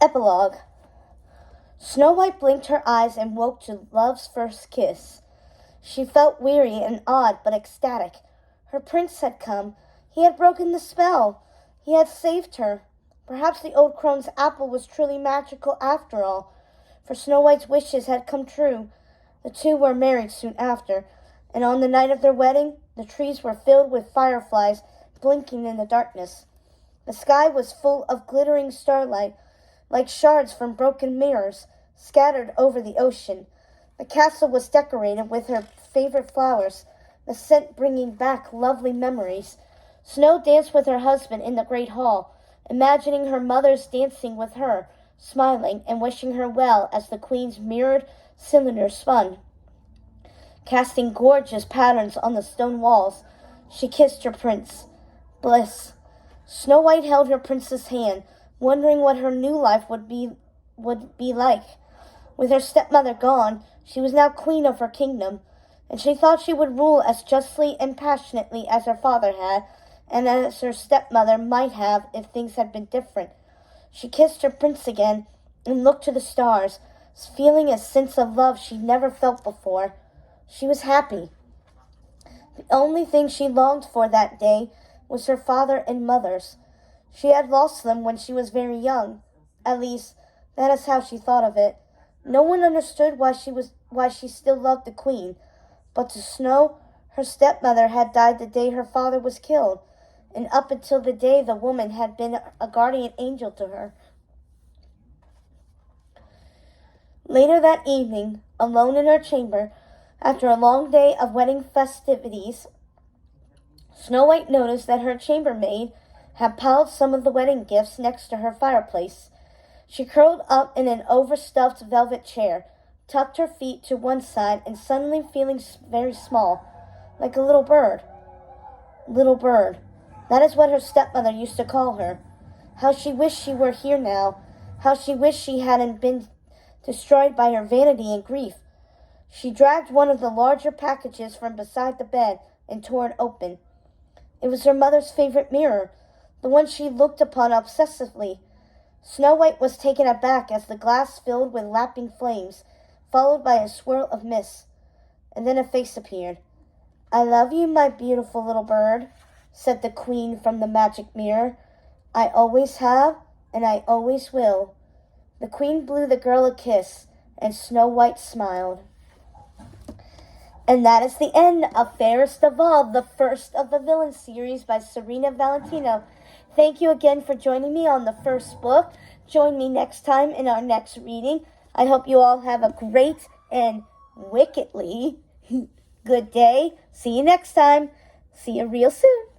Epilogue. Snow White blinked her eyes and woke to love's first kiss. She felt weary and odd, but ecstatic. Her prince had come. He had broken the spell. He had saved her. Perhaps the old crone's apple was truly magical after all, for Snow White's wishes had come true. The two were married soon after, and on the night of their wedding, the trees were filled with fireflies blinking in the darkness. The sky was full of glittering starlight, like shards from broken mirrors, scattered over the ocean. The castle was decorated with her favorite flowers, the scent bringing back lovely memories. Snow danced with her husband in the great hall, imagining her mother's dancing with her, smiling and wishing her well as the queen's mirrored cylinder spun, casting gorgeous patterns on the stone walls. She kissed her prince. Bliss. Snow White held her prince's hand, wondering what her new life would be like. With her stepmother gone, she was now queen of her kingdom, and she thought she would rule as justly and passionately as her father had, and as her stepmother might have if things had been different. She kissed her prince again and looked to the stars, feeling a sense of love she never felt before. She was happy. The only thing she longed for that day was her father and mother's. She had lost them when she was very young. At least, that is how she thought of it. No one understood why she still loved the queen, but to Snow, her stepmother had died the day her father was killed, and up until the day the woman had been a guardian angel to her. Later that evening, alone in her chamber, after a long day of wedding festivities, Snow White noticed that her chambermaid had piled some of the wedding gifts next to her fireplace. She curled up in an overstuffed velvet chair, tucked her feet to one side, and suddenly feeling very small, like a little bird. Little bird. That is what her stepmother used to call her. How she wished she were here now. How she wished she hadn't been destroyed by her vanity and grief. She dragged one of the larger packages from beside the bed and tore it open. It was her mother's favorite mirror, the one she looked upon obsessively. Snow White was taken aback as the glass filled with lapping flames, followed by a swirl of mist, and then a face appeared. "I love you, my beautiful little bird," said the queen from the magic mirror. "I always have, and I always will." The queen blew the girl a kiss, and Snow White smiled. And that is the end of Fairest of All, the first of the villain series by Serena Valentino. Thank you again for joining me on the first book. Join me next time in our next reading. I hope you all have a great and wickedly good day. See you next time. See you real soon.